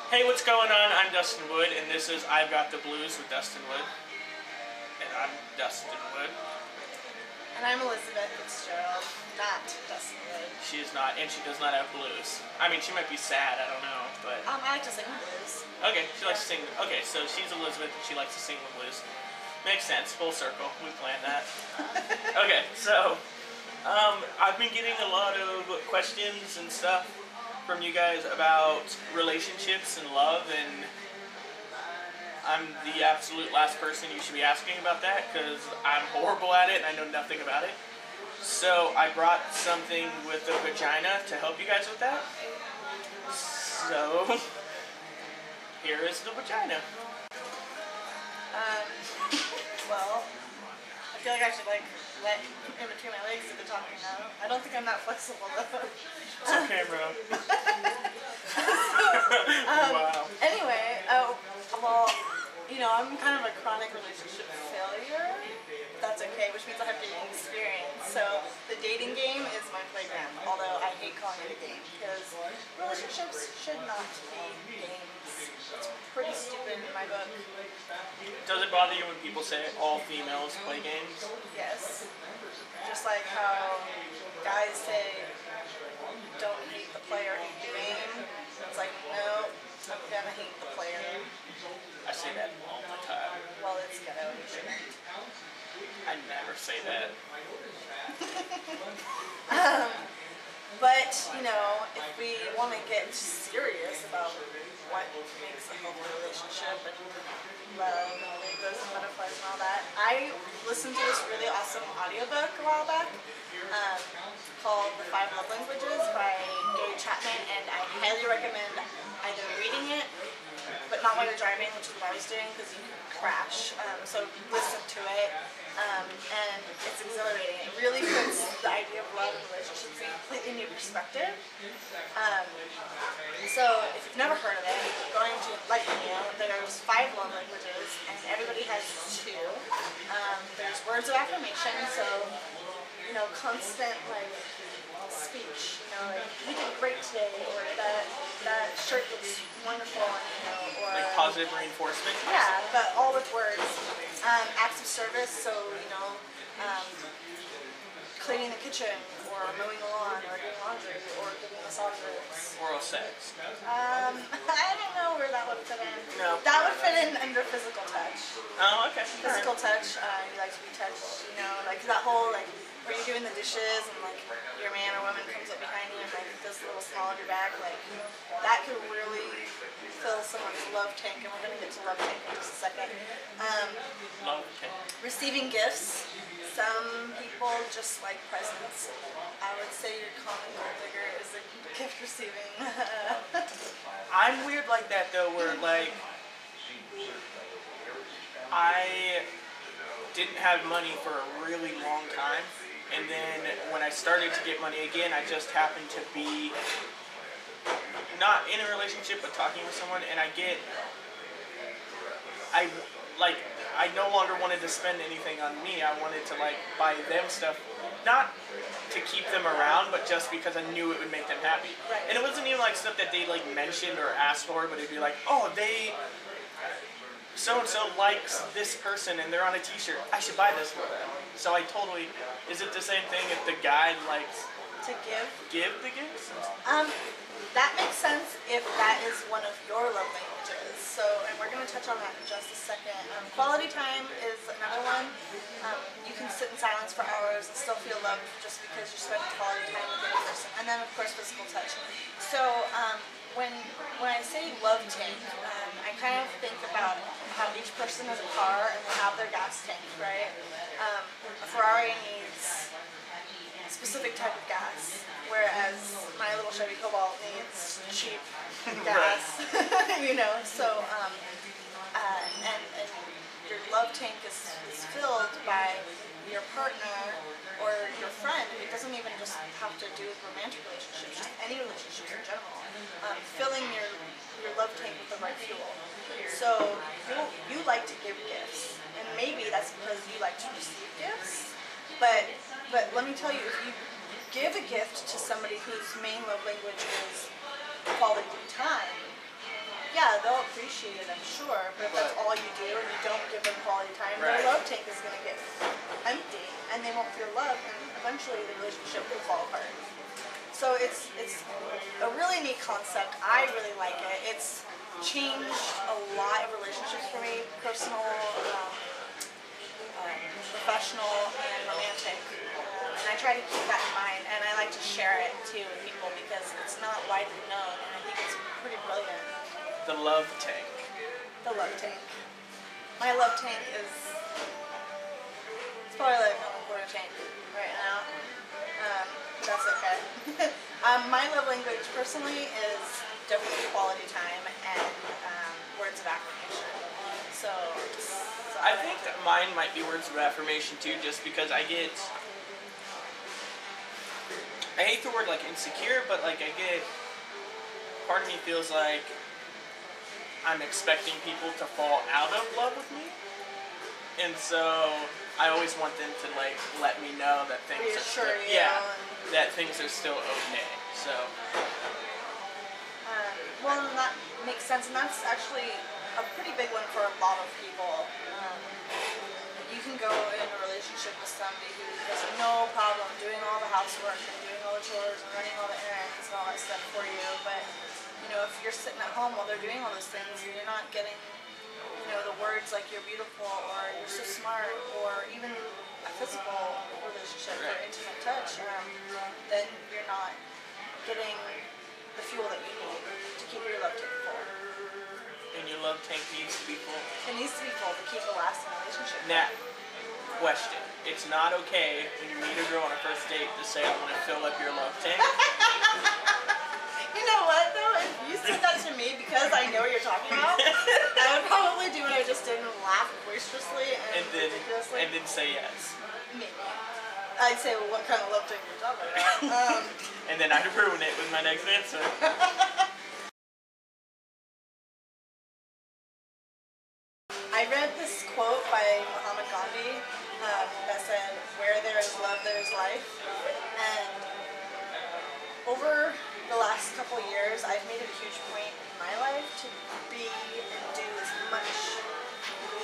Hey, what's going on? I'm Dustin Wood, and this is I've Got the Blues with Dustin Wood. And I'm Dustin Wood. And I'm Lizzie Fitzgerald, not Dustin Wood. She is not, and she does not have blues. I mean, she might be sad, I don't know, but... I like to sing blues. Okay, she likes to sing... Okay, so she's Elizabeth, and she likes to sing the blues. Makes sense, full circle. We planned that. Okay, so... I've been getting a lot of questions and stuff from you guys about relationships and love, and I'm the absolute last person you should be asking about that because I'm horrible at it and I know nothing about it. So I brought something with a vagina to help you guys with that. So here is the vagina. Well, I feel like I should let in between my legs do the talking now. I don't think I'm that flexible though. It's okay, bro. Wow. Anyway, well, you know, I'm kind of a chronic relationship failure. That's okay, which means I have dating experience. So the dating game is my playground, although I hate calling it a game because relationships should not be games. It's pretty stupid in my book. Does it bother you when people say all females play games? Yes. Just like how guys say, don't hate the player, hate the game. It's like, no, I'm gonna hate the player. I say that all the time. Well, it's ghetto, you shouldn't. I never say that. But, you know, if we want to get serious about what makes a healthy relationship and love and rainbows and butterflies and all that, I listened to this really awesome audiobook a while back called The 5 Love Languages by Gary Chapman, and I highly recommend either reading it, but not while you're driving, which is what I was doing, because you can crash. So listen to it, and it's exhilarating. It really puts the idea of love and relationships in completely new perspective. So if you've never heard of it, I'm going to let you know that there's 5 love languages, and everybody has 2. There's words of affirmation, so, you know, constant, like, speech, you know, like, you did great today, or that shirt looks wonderful, you know, or... Like positive reinforcement? Yeah, but all with words. Acts of service, so, you know, cleaning the kitchen, or mowing the lawn, or doing laundry, or giving massages. Oral sex? I don't know where that would fit in. No. That would fit in under physical touch. Oh, okay. Physical touch, you like to be touched, you know, like that whole, like, where you're doing the dishes and, like, your man or woman comes up behind you and, like, does a little small on your back, like, that could really fill someone's love tank, and we're going to get to love tank in just a second. Love tank. Receiving gifts. Some people just like presents. I would say your common goal digger is a gift receiving. I'm weird like that, though, where, like, I didn't have money for a really long time, and then when I started to get money again, I just happened to be not in a relationship, but talking with someone, and I no longer wanted to spend anything on me. I wanted to, like, buy them stuff, not to keep them around, but just because I knew it would make them happy. Right. And it wasn't even, like, stuff that they, like, mentioned or asked for, but it'd be like, oh, so-and-so likes this person and they're on a t-shirt. I should buy this for them. So I totally... Is it the same thing if the guy likes... To give? Give the gifts? That makes sense if that is one of your love languages. So, and we're going to touch on that in just a second. Quality time is another one. You can sit in silence for hours and still feel loved just because you're spending quality time with the other person. And then, of course, physical touch. So, when I say love tank, I kind of think about how each person has a car and they have their gas tank, right? A Ferrari needs a specific type of gas, whereas my little Chevy Cobalt needs cheap gas, you know, so, and your love tank is filled by your partner or your friend. It doesn't even just have to do with romantic relationships, just any relationships in general. Filling your love tank with the right fuel. So you like to give gifts, and maybe that's because you like to receive gifts, but let me tell you, if you give a gift to somebody whose main love language is quality time, yeah, yeah, they'll appreciate it, I'm sure, but if that's all you do and you don't give them quality time, their love tank is going to get empty, and they won't feel loved, and eventually the relationship will fall apart. So it's a really neat concept. I really like it. It's changed a lot of relationships for me, personal, professional, and romantic. And I try to keep that in mind, and I like to share it too with people because it's not widely known, and I think it's pretty brilliant. The love tank. The love tank. My love tank is, it's probably like a quarter tank right now. That's okay. My love language personally is definitely quality time and words of affirmation. So I think mine might be words of affirmation too, just because I hate the word like insecure, but like part of me feels like I'm expecting people to fall out of love with me, and so I always want them to like let me know that things are still, that things are still okay. So well, and that makes sense, and that's actually a pretty big one for a lot of people. You can go in a relationship with somebody who has no problem doing all the housework and doing all the chores and running all the errands and all that stuff for you, but you know, if you're sitting at home while they're doing all those things and you're not getting, you know, the words like you're beautiful or you're so smart or even a physical relationship or intimate touch, then you're not getting the fuel that you need to keep your love tank full. And your love tank needs to be full. It needs to be full to keep a lasting relationship. Now, question. It's not okay when you meet a girl on a first date to say, I want to fill up your love tank. You know what, though? If you said that to me because I know what you're talking about, I would probably do what I just did and laugh boisterously and ridiculously. And then say yes. Maybe. I'd say, well, what kind of love tank are you talking about? And then I'd ruin it with my next answer. I read this quote by Muhammad Gandhi that said, where there is love, there is life. And over the last couple years, I've made it a huge point in my life to be and do as much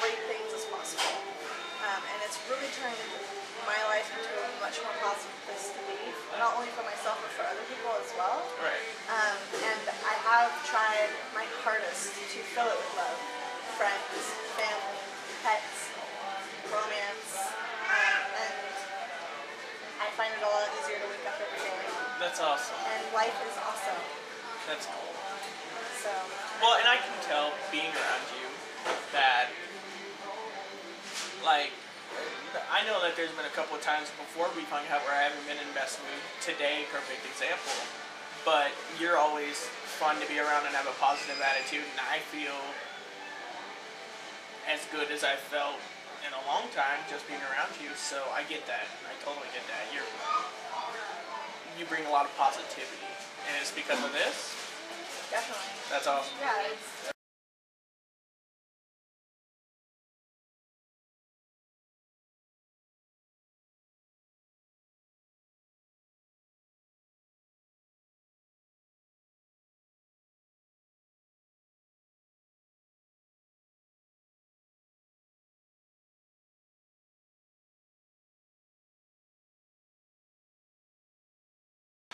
great things as possible. And it's really turned my life into a much more positive place to be, not only for myself, but for other people as well. Right. And I have tried my hardest to fill it with love. Friends, family, pets, romance, and I find it a lot easier to wake up every day. That's awesome. And life is awesome. That's cool. So. Well, and I can tell being around you that, like, I know that there's been a couple of times before we've hung out where I haven't been in the best mood. Today, perfect example. But you're always fun to be around and have a positive attitude, and I feel as good as I felt in a long time just being around you, so I get that. I totally get that. You bring a lot of positivity, and it's because of this? Definitely. That's awesome. Yeah, it's...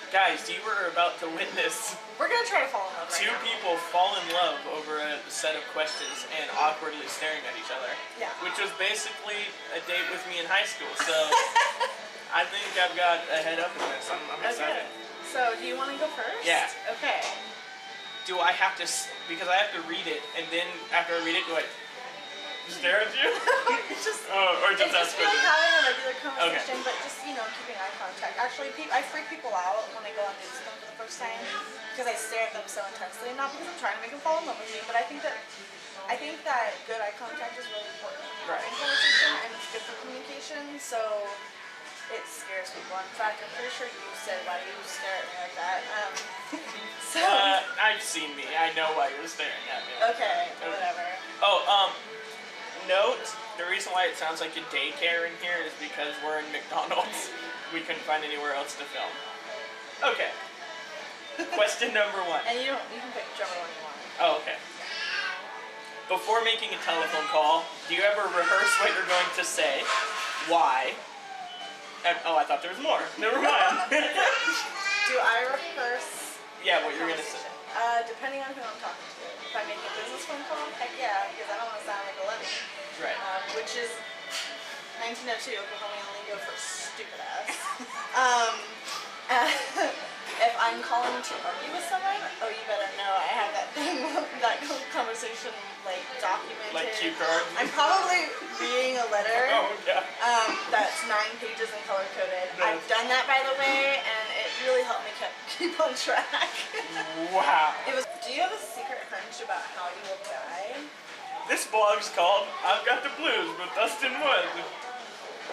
Guys, you were about to witness We're going to try to fall in love right two now. people fall in love over a set of questions and awkwardly staring at each other. Yeah. Which was basically a date with me in high school, so I think I've got a head up in this. I'm excited. So, do you want to go first? Yeah. Okay. Do I have to, because I have to read it, and then after I read it, do I stare at you? Or just ask be like questions? having a regular conversation, but just, you know, keeping eye contact. Actually, I freak people out when I go on dates with them for the first time because I stare at them so intensely. Not because I'm trying to make them fall in love with me, but I think that good eye contact is really important in conversation, and it's good for communication. So it scares people. In fact, I'm pretty sure you said, "Why do you stare at me like that?" So I've seen me. I know why you're staring at me. Okay, whatever. Oh, note, the reason why it sounds like a daycare in here is because we're in McDonald's. We couldn't find anywhere else to film. Okay. Question number one. And you can pick whichever one you want. Oh, okay. Before making a telephone call, do you ever rehearse what you're going to say? Why? And, oh, I thought there was more. Never mind. Do I rehearse? Yeah, what you're going to say. Depending on who I'm talking to. If I make a business phone call, heck yeah, because I don't want to sound like a lemon. Right. Which is 1902 Oklahoma lingo for stupid ass. If I'm calling to argue with someone, oh, you better know I have that thing, that conversation like documented. Like cue cards? I'm probably reading a letter. Oh, yeah. That's 9 pages and color coded. I've done that, by the way, and it really helped me keep on track. Wow. Do you have a secret hunch about how you will die? This blog's called "I've Got the Blues" with Dustin Wood.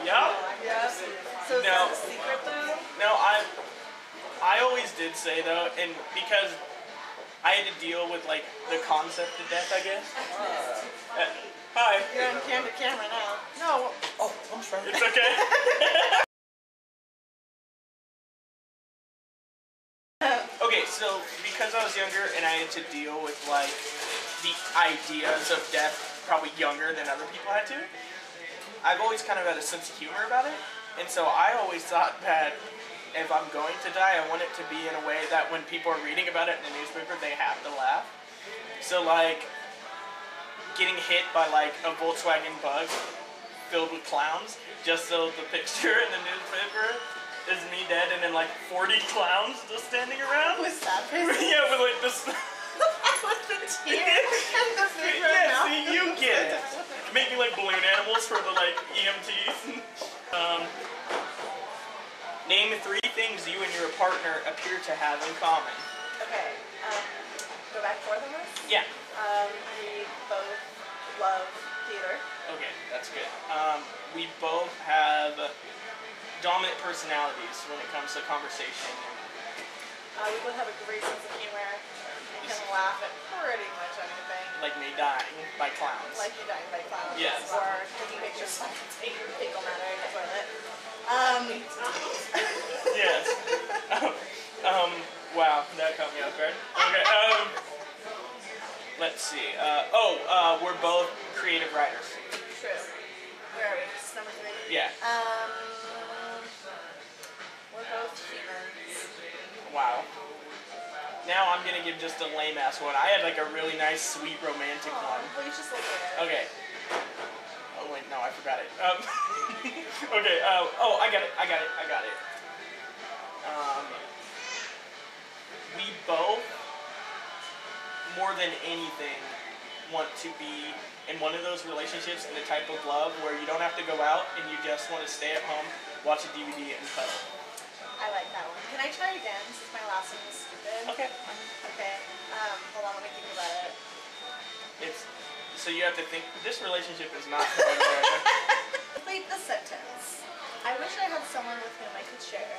Yeah. Yes. So is that a secret though? No, I always did say though, and because I had to deal with like the concept of death, I guess. Hi. You're on camera now. No. Oh, I'm sorry. It's okay. Okay, so because I was younger and I had to deal with like the ideas of death probably younger than other people had to, I've always kind of had a sense of humor about it. And so I always thought that if I'm going to die, I want it to be in a way that when people are reading about it in the newspaper, they have to laugh. So like getting hit by like a Volkswagen Bug filled with clowns, just so the picture in the newspaper is me dead and then like 40 clowns just standing around. With sad faces? Yeah, with like this. With the tears and the paper Yeah, mouth. see, you get it. Making like balloon animals for the like EMTs. Name 3 things you and your partner appear to have in common. Okay, go back and forth on this? Yeah. We both love theater. Okay, that's good. We both have dominant personalities when it comes to conversation. We both have a great sense of humor. We can laugh at pretty much anything. Like me dying by clowns. Like you dying by clowns. Yes. Or taking pictures of fecal matter in the toilet. Yes. Wow, that caught me off guard. Okay, let's see. We're both creative writers. True. Where are we? This is number 3? Yeah. We're both humans. Wow. Now I'm gonna give just a lame ass one. I had like a really nice, sweet, romantic one. Well, you just look at it. Okay. Oh wait, no, I forgot it. Okay. I got it. We both, more than anything, want to be in one of those relationships in the type of love where you don't have to go out and you just want to stay at home, watch a DVD, and cuddle. I like that one. Can I try again since my last one was stupid? Okay. Okay. Hold on, let me think about it. So you have to think, this relationship is not going well. Complete the sentence. I wish I had someone with whom I could share.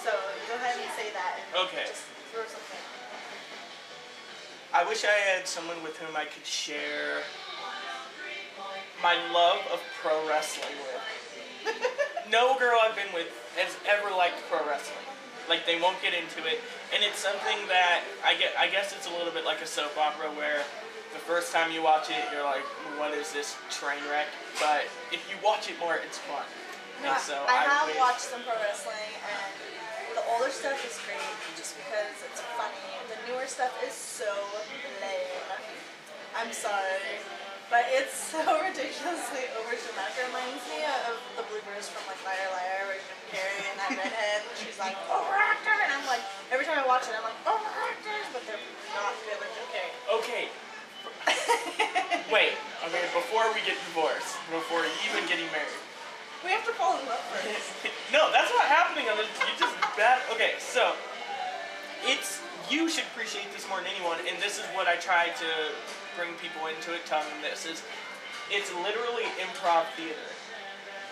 So go ahead and say that and Okay. just throw something. I wish I had someone with whom I could share my love of pro wrestling with. No girl I've been with has ever liked pro wrestling. Like, they won't get into it. And it's something that, I guess it's a little bit like a soap opera where the first time you watch it, you're like, what is this train wreck? But if you watch it more, it's fun. No, And so I have watched some pro wrestling, and the older stuff is great just because it's funny. The newer stuff is so lame. I'm sorry, but it's so ridiculously overdramatic. It reminds me of the bloopers from like Liar Liar, where Jim Carrey and that redhead, and she's like, overactor, and I'm like, every time I watch it, I'm like, overactors, but they're not good like Jim Carrey. Okay. Wait. Okay, before we get divorced, before even getting married. We have to fall in love first. No, that's not happening on this. You just bad. Okay, so you should appreciate this more than anyone, and this is what I try to bring people into it, telling them this is, it's literally improv theater.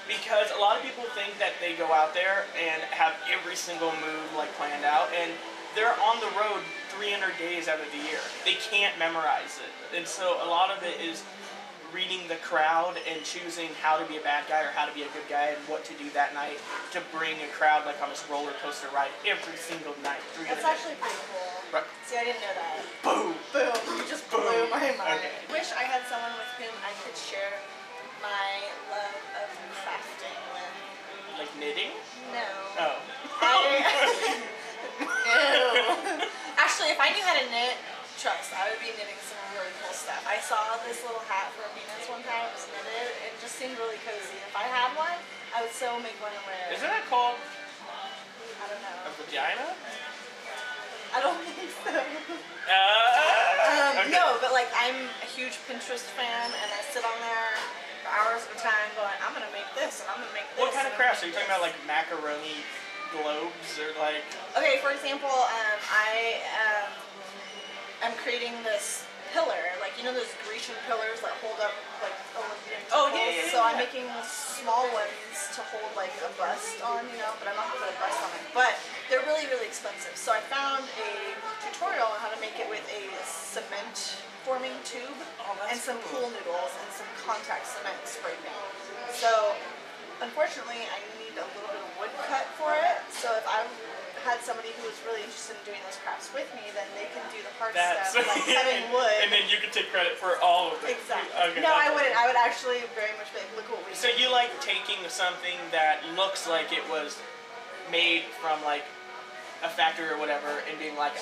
Because a lot of people think that they go out there and have every single move like planned out, and they're on the road 300 days out of the year. They can't memorize it, and so a lot of it is reading the crowd and choosing how to be a bad guy or how to be a good guy and what to do that night to bring a crowd like on this roller coaster ride every single night. That's actually pretty cool. Right. See, I didn't know that. Boom. Boom. You just blew my mind. Okay. Wish I had someone with whom I could share my love of crafting with. Like knitting? No. Oh. No. Actually, if I knew how to knit, trust, I would be knitting some really cool stuff. I saw this little hat for Venus one time. It was knitted. It just seemed really cozy. If I had one, I would so make one and wear it. Isn't that called I don't know. a vagina? I don't think so. Okay. No, but like I'm a huge Pinterest fan, and I sit on there for hours at a time going, I'm gonna make this, and I'm gonna make this. What kind of crafts? Are you talking about like macaroni globes or like? Okay, for example, I'm creating this pillar, like you know those Grecian pillars that hold up like Olympian temples. Oh yeah. So I'm making small ones to hold like a bust on, you know, but I'm not gonna put a bust on it. But they're really, really expensive. So I found a tutorial on how to make it with a cement forming tube and some pool noodles and some contact cement spray paint. So unfortunately, I need a little bit of wood cut for it. So if I had somebody who was really interested in doing those crafts with me, then they can do the hard stuff, like cutting wood. And then you can take credit for all of it. Exactly. Okay, no, I wouldn't. I would actually very much be like, look what we So did. you like taking something that looks like it was made from like a factory or whatever and being like,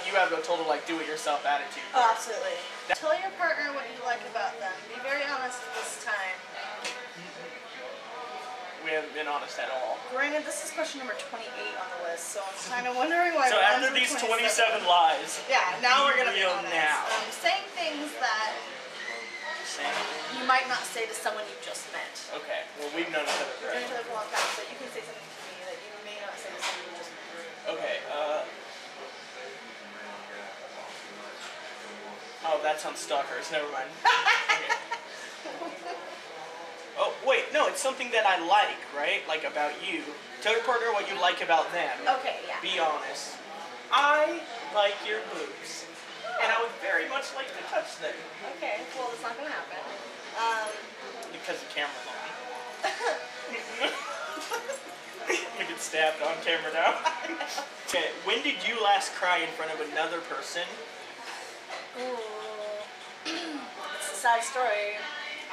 you have a total like do-it-yourself attitude. Oh, absolutely. Tell your partner what you like about them. Be very honest this time. We haven't been honest at all. Granted, this is question number 28 on the list, so I'm kind of wondering why. So after these 27 lies, yeah, now we're gonna be real honest. now. Saying things that you might not say to someone you just met. Okay, well we've known each other We've known each forever. other for a long time, so you can say something to me that you may not say to someone you just met. Okay, oh, that sounds stalkers, never mind. Okay. Oh, wait, no, it's something that I like, right? Like about you. Tell your partner what you like about them. Okay, yeah. Be honest. I like your boobs. And I would very much like to touch them. Okay, well, it's not gonna happen. Because the camera's on. We get stabbed on camera now. Okay, when did you last cry in front of another person? Ooh. It's a sad story.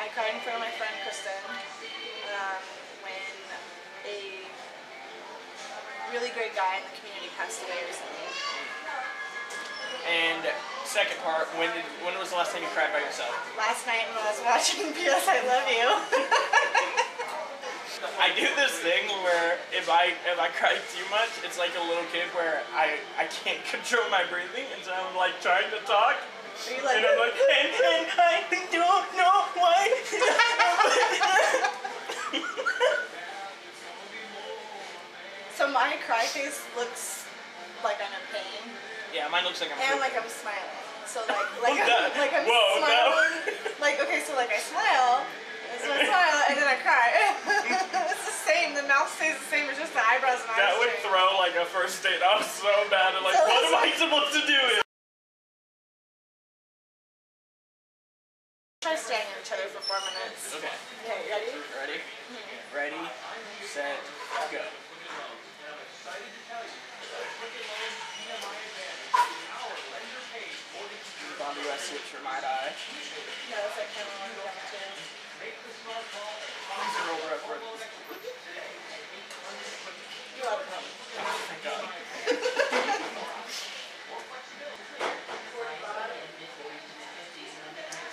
I cried in front of my friend Kristen when a really great guy in the community passed away recently. And second part, when was the last time you cried by yourself? Last night when I was watching P.S. I Love You. I do this thing where if I cry too much, it's like a little kid where I can't control my breathing, and so I'm like trying to talk. Are you like, and I'm like, and I don't know why. So my cry face looks like I'm in pain. Yeah, mine looks like I'm And pooping. like I'm smiling. So I'm Whoa, smiling. Like, okay, so like I smile, so I smile, and then I cry. It's the same, the mouth stays the same, it's just the eyebrows and eyes. That would throw like a first date off so bad. And like, So what am I supposed to do? Try staring at each other for 4 minutes. Okay. Okay, ready? Ready? Ready, set, go. Gone to US switch for my eye. No, it's like kind of one down too. Please roll her up for this. You're welcome. Thank God.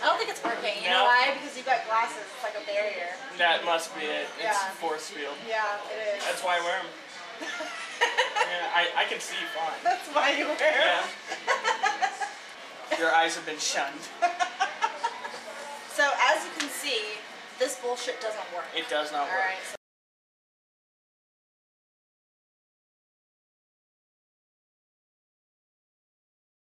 I don't think it's working. You No. know why? Because you've got glasses. It's like a barrier. That must be it. It's Yeah. force field. Yeah, it is. That's why I wear them. Yeah, I can see fine. That's why you wear them. Yeah. Your eyes have been shunned. So as you can see, this bullshit doesn't work. It does not work. Alright.